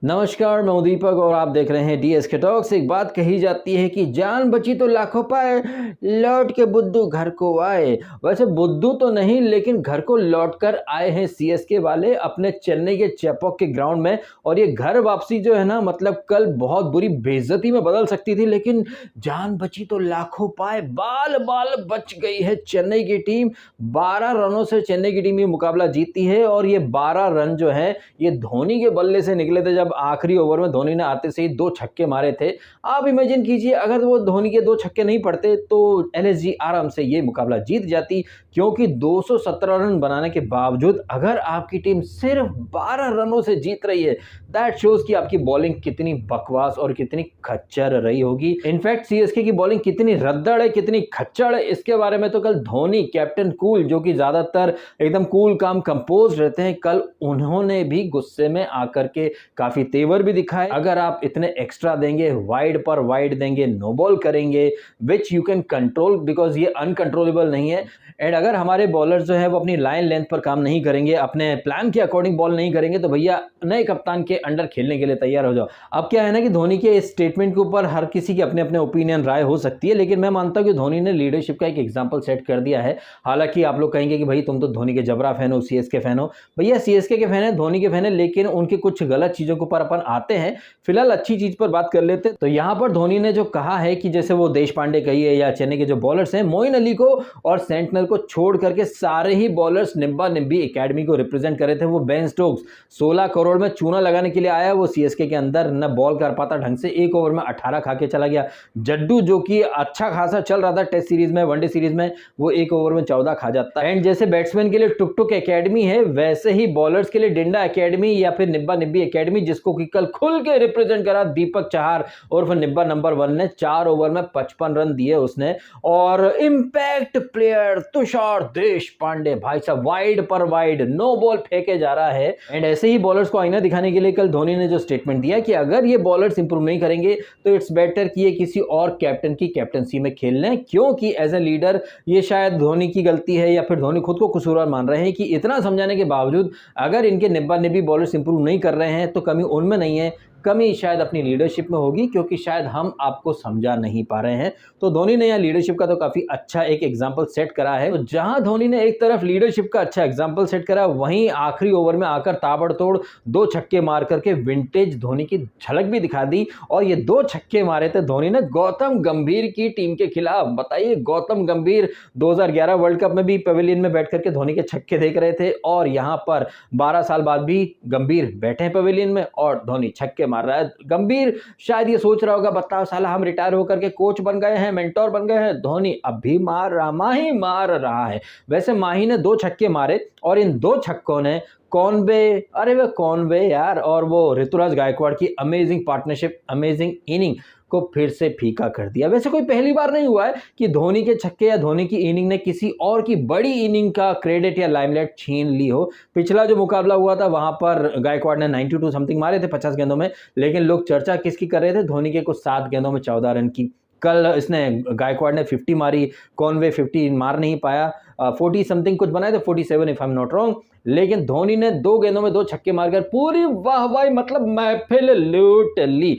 नमस्कार, मैं हूं दीपक और आप देख रहे हैं डीएसके टॉक्स। एक बात कही जाती है कि जान बची तो लाखों पाए, लौट के बुद्धू घर को आए। वैसे बुद्धू तो नहीं, लेकिन घर को लौट कर आए हैं सीएसके वाले अपने चेन्नई के चेपॉक के ग्राउंड में। और ये घर वापसी जो है ना, मतलब कल बहुत बुरी बेइज्जती में बदल सकती थी, लेकिन जान बची तो लाखों पाए, बाल बाल बच गई है चेन्नई की टीम। 12 रनों से चेन्नई की टीम ये मुकाबला जीती है और ये 12 रन जो है ये धोनी के बल्ले से निकले थे। जब आखिरी ओवर में धोनी ने आते से ही 2 छक्के मारे थे। आप इमेजिन कीजिए, अगर वो धोनी के 2 छक्के नहीं पड़ते तो एलएसजी आराम से ये मुकाबला जीत जाती, क्योंकि 217 रन बनाने के बावजूद अगर आपकी टीम सिर्फ 12 रनों से जीत रही है, दैट शोज कि आपकी बॉलिंग कितनी बकवास और कितनी खच्चर रही होगी। इनफैक्ट सीएसके की बॉलिंग कितनी रद्दड़ है, कितनी खच्चर है, इसके बारे में तो कल धोनी, कैप्टन कूल, जो कि ज्यादातर एकदम कूल काम कंपोज रहते हैं, कल उन्होंने भी गुस्से में आकर के काफी तेवर भी दिखाए। अगर आप इतने एक्स्ट्रा देंगे, वाइड पर वाइड देंगे, नो बॉल करेंगे, which you can control because ये अनकंट्रोलेबल नहीं है। एंड अगर हमारे बॉलर्स जो है वो अपनी लाइन लेंथ पर काम नहीं करेंगे, अपने प्लान के अकॉर्डिंग बॉल नहीं करेंगे, तो भैया नए कप्तान के अंडर खेलने के लिए तैयार हो जाओ। अब क्या है ना कि धोनी के इस स्टेटमेंट के ऊपर हर किसी के अपने अपने ओपिनियन, राय हो सकती है, लेकिन मैं मानता हूं कि धोनी ने लीडरशिप का एक एग्जांपल सेट कर दिया है। हालांकि आप लोग कहेंगे कि भाई तुम तो धोनी के जबरा फैन हो, सीएसके फैन हो। भैया सीएसके के फैन है, धोनी के फैन है, लेकिन उनकी कुछ गलत चीजों के ऊपर अपन आते हैं। फिलहाल अच्छी चीज पर बात कर लेते हैं। तो यहां पर धोनी ने जो कहा है कि जैसे वो देश पांडे कहिए या चेन्नई के जो बॉलर्स हैं, मोइन अली को और सेंटनर को छोड़ करके सारे ही बॉलर्स निब्बा निब्बी एकेडमी को रिप्रेजेंट कर रहे थे। वो बेन स्टोक्स 16 करोड़ में चूना लगाने के लिए आया, वो सीएसके के अंदर न बॉल कर पाता ढंग से, 1 ओवर में 18 खा के चला गया। जड्डू जो कि अच्छा खासा चल रहा था टेस्ट सीरीज में, वनडे सीरीज में, वो 1 ओवर में 14 खा जाता है। एंड जैसे बैट्समैन के लिए टुक टुक एकेडमी है, वैसे ही बॉलर्स के लिए डिंडा एकेडमी या फिर निब्बा निब्बी एकेडमी, जिसको कि कल खुल के रिप्रेजेंट करा दीपक चहार और फिर निब्बा नंबर 1 ने। 4 ओवर में 55 रन दिए उसने। और इंपैक्ट प्लेयर तुषार देश पांडे, भाई साहब वाइड पर वाइड नो बॉल फेंके जा रहा है। एंड ऐसे ही बॉलर्स को आईना दिखाने के लिए कल धोनी ने जो स्टेटमेंट दिया कि अगर ये बॉलर्स इंप्रूव नहीं करेंगे तो इट्स बेटर कि ये किसी और कैप्टन की कैप्टनसी में खेल लें, क्योंकि एज ए लीडर ये शायद धोनी की गलती है या फिर धोनी खुद को कसूरवार मान रहे हैं कि इतना समझाने के बावजूद अगर इनके निब्बा निब्बी बॉलर्स इंप्रूव नहीं कर रहे हैं तो कमी उनमें नहीं है, कमी शायद अपनी लीडरशिप में होगी, क्योंकि शायद हम आपको समझा नहीं पा रहे हैं। तो धोनी ने यहाँ लीडरशिप का तो काफी अच्छा एक एग्जांपल सेट करा है। तो जहां धोनी ने एक तरफ लीडरशिप का अच्छा एग्जांपल सेट करा, वहीं आखिरी ओवर में आकर ताबड़तोड़ 2 छक्के मार करके विंटेज धोनी की झलक भी दिखा दी। और ये 2 छक्के मारे थे धोनी ने गौतम गंभीर की टीम के खिलाफ। बताइए, गौतम गंभीर 2011 वर्ल्ड कप में भी पवेलियन में बैठ करके धोनी के छक्के देख रहे थे, और यहां पर 12 साल बाद भी गंभीर बैठे हैं पवेलियन में और धोनी छक्के मार रहा है। गंभीर शायद ये सोच रहा होगा, बताओ साला हम रिटायर होकर के कोच बन गए हैं, मेंटोर बन गए हैं। धोनी अभी माही मार रहा है। वैसे माही ने 2 छक्के मारे और इन 2 छक्कों ने कॉनवे, अरे वे कॉनवे यार, और वो ऋतुराज गायकवाड़ की अमेजिंग पार्टनरशिप, अमेजिंग इनिंग को फिर से फीका कर दिया। वैसे कोई पहली बार नहीं हुआ है कि धोनी के छक्के या धोनी की इनिंग ने किसी और की बड़ी इनिंग का क्रेडिट या लाइमलाइट छीन ली हो। पिछला जो मुकाबला हुआ था वहां पर गायकवाड़ ने 92 समथिंग मारे थे 50 गेंदों में, लेकिन लोग चर्चा किसकी कर रहे थे? धोनी के कुछ 7 गेंदों में 14 रन की। कल इसने गायकवाड़ ने 50 मारी, कॉनवे 50 मार नहीं पाया, 40 समथिंग कुछ बनाए थे, 47 if I am not wrong. लेकिन धोनी ने 2 गेंदों में 2 छक्के मारकर पूरी वाहवाही, मतलब महफिल लूट ली।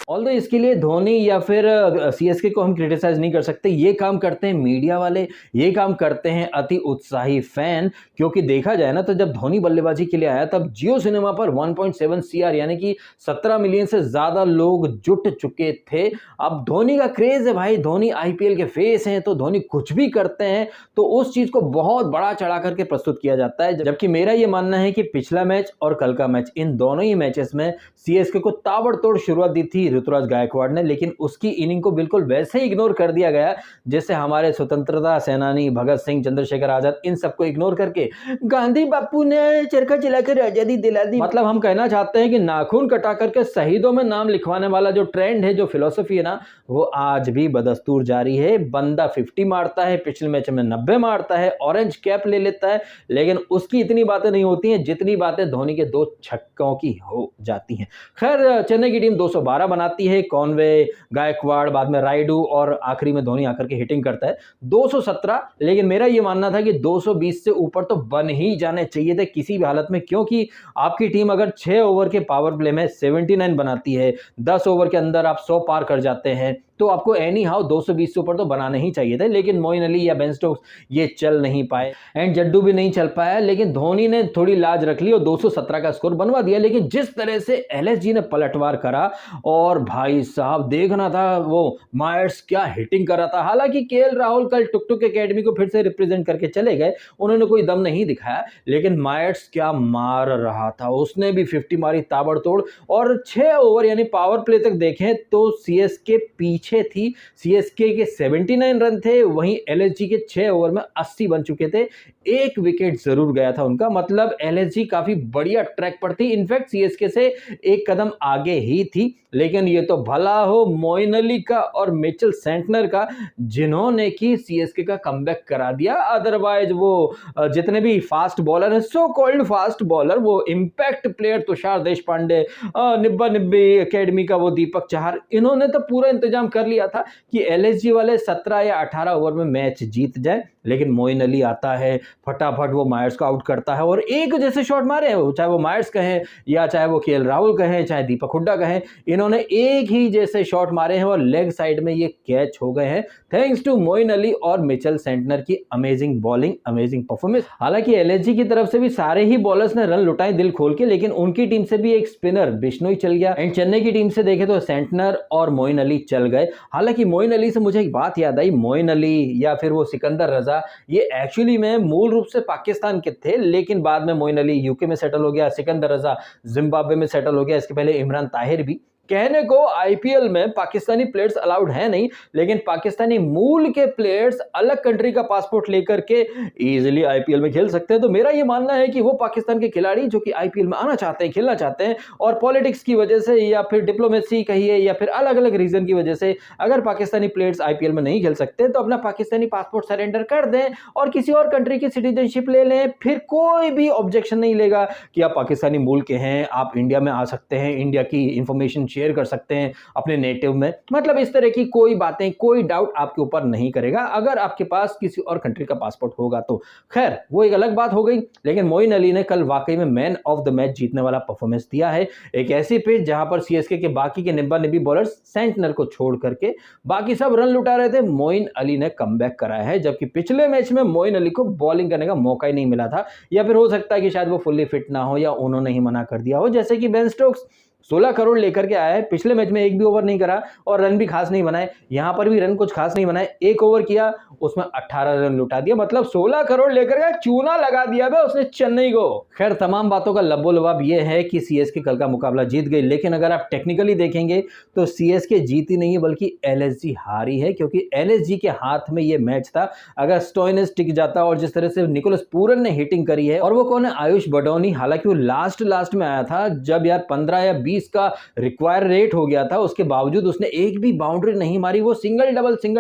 ऑल्दो इसके लिए धोनी या फिर सीएसके को हम क्रिटिसाइज नहीं कर सकते। ये काम करते हैं मीडिया वाले, ये काम करते हैं अति उत्साही फैन। क्योंकि देखा जाए ना तो जब धोनी बल्लेबाजी के लिए आया तब जियो सिनेमा पर 1.7 CR यानी कि 17 मिलियन से ज्यादा लोग जुट चुके थे। अब धोनी का क्रेज है भाई, धोनी आईपीएल के फेस हैं, तो धोनी कुछ भी करते हैं तो उस चीज को बहुत बड़ा चढ़ा करके प्रस्तुत किया जाता है। जबकि मेरा ये मानना है कि पिछला मैच और कल का मैच, इन दोनों ही मैचेस में सीएसके को ताबड़तोड़ शुरुआत दी थी ऋतुराज गायकवाड़ ने, लेकिन उसकी इनिंग को बिल्कुल वैसे ही इग्नोर कर दिया गया जैसे हमारे स्वतंत्रता सेनानी भगत सिंह, चंद्रशेखर आजाद, इन सबको इग्नोर करके गांधी बापू ने चरखा चलाकर आजादी दिला दी। मतलब हम कहना चाहते हैं कि नाखून कटा करके शहीदों में नाम लिखवाने वाला जो ट्रेंड है, जो फिलॉसफी है ना, वो आज भी बदस्तूर जारी है। बंदा 50 मारता है, पिछले मैच में 90 मारता है, ऑरेंज कैप ले लेता है, लेकिन उसकी इतनी बातें नहीं होती हैं जितनी बातें धोनी के 2 छक्कों की हो जाती हैं। खैर, चेन्नई की टीम 212 बना बनाती है, कॉनवे, गायकवाड़, बाद में रायडू और आखिरी में धोनी आकर के हिटिंग करता है 217। लेकिन मेरा ये मानना था कि 220 से ऊपर तो बन ही जाने चाहिए थे किसी भी हालत में, क्योंकि आपकी टीम अगर 6 ओवर के पावर प्ले में 79 बनाती है, 10 ओवर के अंदर आप 100 पार कर जाते हैं, तो आपको एनी हाउ 220 से ऊपर तो बनाने ही चाहिए थे। लेकिन मोइन अली या बेन स्टोक्स ये चल नहीं पाए एंड जड्डू भी नहीं चल पाया, लेकिन धोनी ने थोड़ी लाज रख ली और 217 का स्कोर बनवा दिया। लेकिन जिस तरह से एलएसजी ने पलटवार करा, और भाई साहब देखना था वो मायर्स क्या हिटिंग कर रहा था। हालांकि केएल राहुल कल टुक टुक एकेडमी को फिर से रिप्रेजेंट करके चले गए, उन्होंने कोई दम नहीं दिखाया, लेकिन मायर्स क्या मार रहा था, उसने भी 50 मारी ताबड़तोड़। और 6 ओवर यानी पावर प्ले तक देखें तो सीएसके पीछे थी, सीएसके के 79 रन थे, वहीं एलएसजी के 6 ओवर में 80 बन चुके थे। एक विकेट जरूर गया था उनका, मतलब एलएसजी काफी बढ़िया ट्रैक पर थी, इनफैक्ट सीएसके से एक कदम आगे ही थी। लेकिन ये तो भला हो मोइन अली का और मिचेल सेंटनर का, जिन्होंने की सीएसके का कमबैक करा दिया। अदरवाइज वो जितने भी फास्ट बॉलर है, सो कॉल्ड फास्ट बॉलर, वो इंपैक्ट प्लेयर तुषार देशपांडे, निब्बा निब्बी एकेडमी का वो दीपक चाहर, इन्होंने तो पूरा इंतजाम कर लिया था कि एलएसजी वाले 17 या 18 ओवर में मैच जीत जाए। लेकिन मोइन अली आता है, फटाफट वो मायर्स को आउट करता है और एक जैसे शॉट मारे, चाहे वो मायर्स कहें या चाहे वो केएल राहुल कहें, चाहे दीपक हुड्डा कहें, इन्होंने एक ही जैसे शॉट मारे हैं और लेग साइड में ये कैच हो गए हैं, थैंक्स टू मोइन अली और मिचेल सेंटनर की अमेजिंग बॉलिंग, अमेजिंग परफॉर्मेंस। हालांकि एलएसजी की तरफ से भी सारे ही बॉलर्स ने रन लुटाए दिल खोल के, लेकिन उनकी टीम से भी एक स्पिनर बिश्नोई चल गया एंड चेन्नई की टीम से देखे तो सेंटनर और मोइन अली चल गए। हालांकि मोइन अली से मुझे एक बात याद आई, मोइन अली या फिर वो सिकंदर रजा, ये एक्चुअली में मूल रूप से पाकिस्तान के थे, लेकिन बाद में मोइन अली यूके में सेटल हो गया, सिकंदर रजा जिम्बाब्वे में सेटल हो गया, इसके पहले इमरान ताहिर भी। कहने को आईपीएल में पाकिस्तानी प्लेयर्स अलाउड हैं नहीं, लेकिन पाकिस्तानी मूल के प्लेयर्स अलग कंट्री का पासपोर्ट लेकर के इजीली आईपीएल में खेल सकते हैं। तो मेरा ये मानना है कि वो पाकिस्तान के खिलाड़ी जो कि आईपीएल में आना चाहते हैं, खेलना चाहते हैं, और पॉलिटिक्स की वजह से या फिर डिप्लोमेसी कहिए या फिर अलग अलग रीजन की वजह से अगर पाकिस्तानी प्लेयर्स आईपीएल में नहीं खेल सकते तो अपना पाकिस्तानी पासपोर्ट सरेंडर कर दें और किसी और कंट्री की सिटीजनशिप ले लें, फिर कोई भी ऑब्जेक्शन नहीं लेगा कि आप पाकिस्तानी मूल के हैं, आप इंडिया में आ सकते हैं, इंडिया की इंफॉर्मेशन शेयर कर सकते हैं अपने नेटिव में। मतलब इस तरह की कोई बातें, कोई डाउट आपके ऊपर नहीं करेगा अगर आपके पास किसी और कंट्री का पासपोर्ट होगा तो। खैर वो एक अलग बात हो गई, लेकिन मोइन अली ने कल वाकई में मैन ऑफ द मैच जीतने वाला परफॉर्मेंस दिया है। एक ऐसी पिच जहां पर सीएसके के बाकी के निब्बा निब्बी बॉलर्स सेंटनर को छोड़ करके बाकी सब रन लुटा रहे थे, मोइन अली ने कमबैक कराया है, जबकि पिछले मैच में मोइन अली को बॉलिंग करने का मौका ही नहीं मिला था, या फिर हो सकता है कि शायद वो फुल्ली फिट ना हो या उन्होंने ही मना कर दिया हो। जैसे कि बेन स्टोक्स 16 करोड़ लेकर के आया है, पिछले मैच में एक भी ओवर नहीं करा और रन भी खास नहीं बनाए, यहां पर भी रन कुछ खास नहीं बनाए, एक ओवर किया उसमें 18 रन लुटा दिया, मतलब 16 करोड़ लेकर के चूना लगा दिया बे उसने चेन्नई को। खैर तमाम बातों का लब्बो लबाब ये है कि सीएसके कल का मुकाबला जीत गई, लेकिन अगर आप टेक्निकली देखेंगे तो सीएसके जीती नहीं है बल्कि एलएसजी हारी है, क्योंकि एलएसजी के हाथ में ये मैच था। अगर स्टोइनिस टिक जाता और जिस तरह से निकोलस पूरन ने हिटिंग करी है, और वो कौन है, आयुष बडौनी, हालांकि वो लास्ट में आया था जब यार 15 या 20 का रिक्वायर रेट हो गया था, उसके बावजूद उसने एक भी बाउंड्री नहीं मारी, वो सिंगल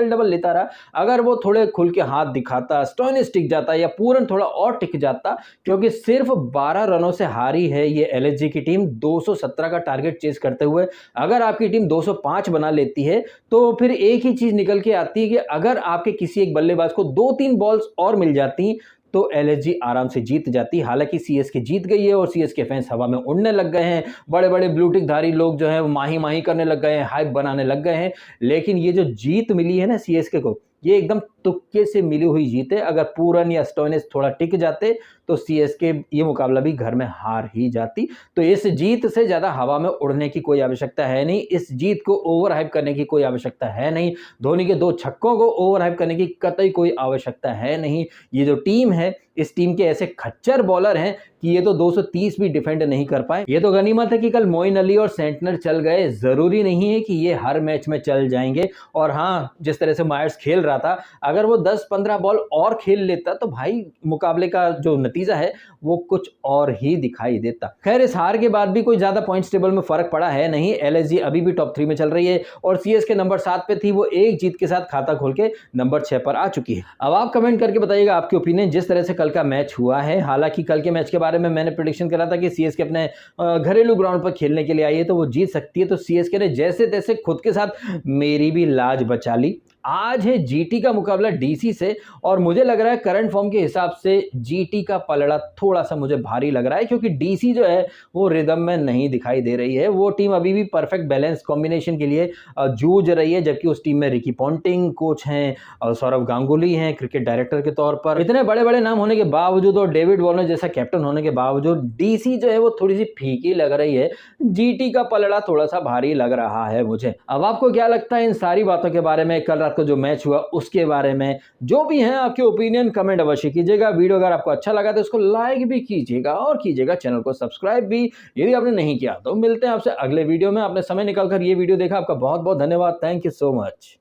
डबल लेता रहा। अगर वो थोड़े खुल के हाथ दिखाता, स्टोइनिस टिक जाता या पूरन थोड़ा और टिक जाता, क्योंकि सिर्फ 12 रनों से हारी है ये एलएसजी की टीम 217 का टारगेट चेस करते हुए। अगर आपकी टीम 205 बना लेती है तो फिर एक ही चीज निकल के आती है कि अगर आपके किसी एक बल्लेबाज को 2-3 बॉल्स और मिल जाती तो एलएसजी आराम से जीत जाती। हालांकि सीएसके जीत गई है और सीएसके फैंस हवा में उड़ने लग गए हैं, बड़े बड़े ब्लूटिक धारी लोग जो है वो माही माही करने लग गए हैं, हाइप बनाने लग गए हैं। लेकिन ये जो जीत मिली है ना सीएसके को, ये एकदम तुक्के से मिली हुई जीत है। अगर पूरन या स्टोइनिस थोड़ा टिक जाते तो सीएसके ये मुकाबला भी घर में हार ही जाती। तो इस जीत से ज्यादा हवा में उड़ने की कोई आवश्यकता है नहीं, इस जीत को ओवर हाइप करने की कोई आवश्यकता है नहीं, धोनी के 2 छक्कों को ओवर हाइप करने की कतई कोई आवश्यकता है नहीं। ये जो टीम है, इस टीम के ऐसे खच्चर बॉलर हैं कि ये तो 230 भी डिफेंड नहीं कर पाए। ये तो गनीमत है कि कल मोइन अली और सेंटनर चल गए, जरूरी नहीं है कि ये हर मैच में चल जाएंगे। और हाँ, जिस तरह से मायर्स खेल रहा था, अगर वो 10-15 बॉल और खेल लेता तो भाई मुकाबले का जो नतीजा है वो कुछ और ही दिखाई देता। खैर इस हार के बाद भी कोई ज्यादा पॉइंट्स टेबल में फर्क पड़ा है नहीं, एलएसजी अभी भी टॉप 3 में चल रही है और सीएसके नंबर 7 पे थी, वो एक जीत के साथ खाता खोल के नंबर 6 पर आ चुकी है। अब आप कमेंट करके बताइएगा आपकी ओपिनियन। जिस तरह से कल कल का मैच हुआ है। हालांकि कल के मैच के बारे में मैंने प्रेडिक्शन करा था कि सीएसके अपने घरेलू ग्राउंड पर खेलने के लिए आई है तो वो जीत सकती है, तो सीएसके ने जैसे तैसे खुद के साथ मेरी भी लाज बचा ली। आज है जीटी का मुकाबला डीसी से और मुझे लग रहा है करंट फॉर्म के हिसाब से जीटी का पलड़ा थोड़ा सा मुझे भारी लग रहा है, क्योंकि डीसी जो है वो रिदम में नहीं दिखाई दे रही है। वो टीम अभी भी परफेक्ट बैलेंस कॉम्बिनेशन के लिए जूझ रही है, जबकि उस टीम में रिकी पॉन्टिंग कोच हैं और सौरव गांगुली हैं क्रिकेट डायरेक्टर के तौर पर। इतने बड़े बड़े नाम होने के बावजूद और डेविड वॉर्नर जैसा कैप्टन होने के बावजूद डीसी जो है वो थोड़ी सी फीकी लग रही है। जीटी का पलड़ा थोड़ा सा भारी लग रहा है मुझे। अब आपको क्या लगता है इन सारी बातों के बारे में, कल रात को जो मैच हुआ उसके बारे में? जो भी है आपके ओपिनियन कमेंट अवश्य कीजिएगा। वीडियो अगर आपको अच्छा लगा तो उसको लाइक भी कीजिएगा और कीजिएगा चैनल को सब्सक्राइब भी यदि आपने नहीं किया। तो मिलते हैं आपसे अगले वीडियो में। आपने समय निकालकर ये वीडियो देखा, आपका बहुत बहुत धन्यवाद। Thank you so much.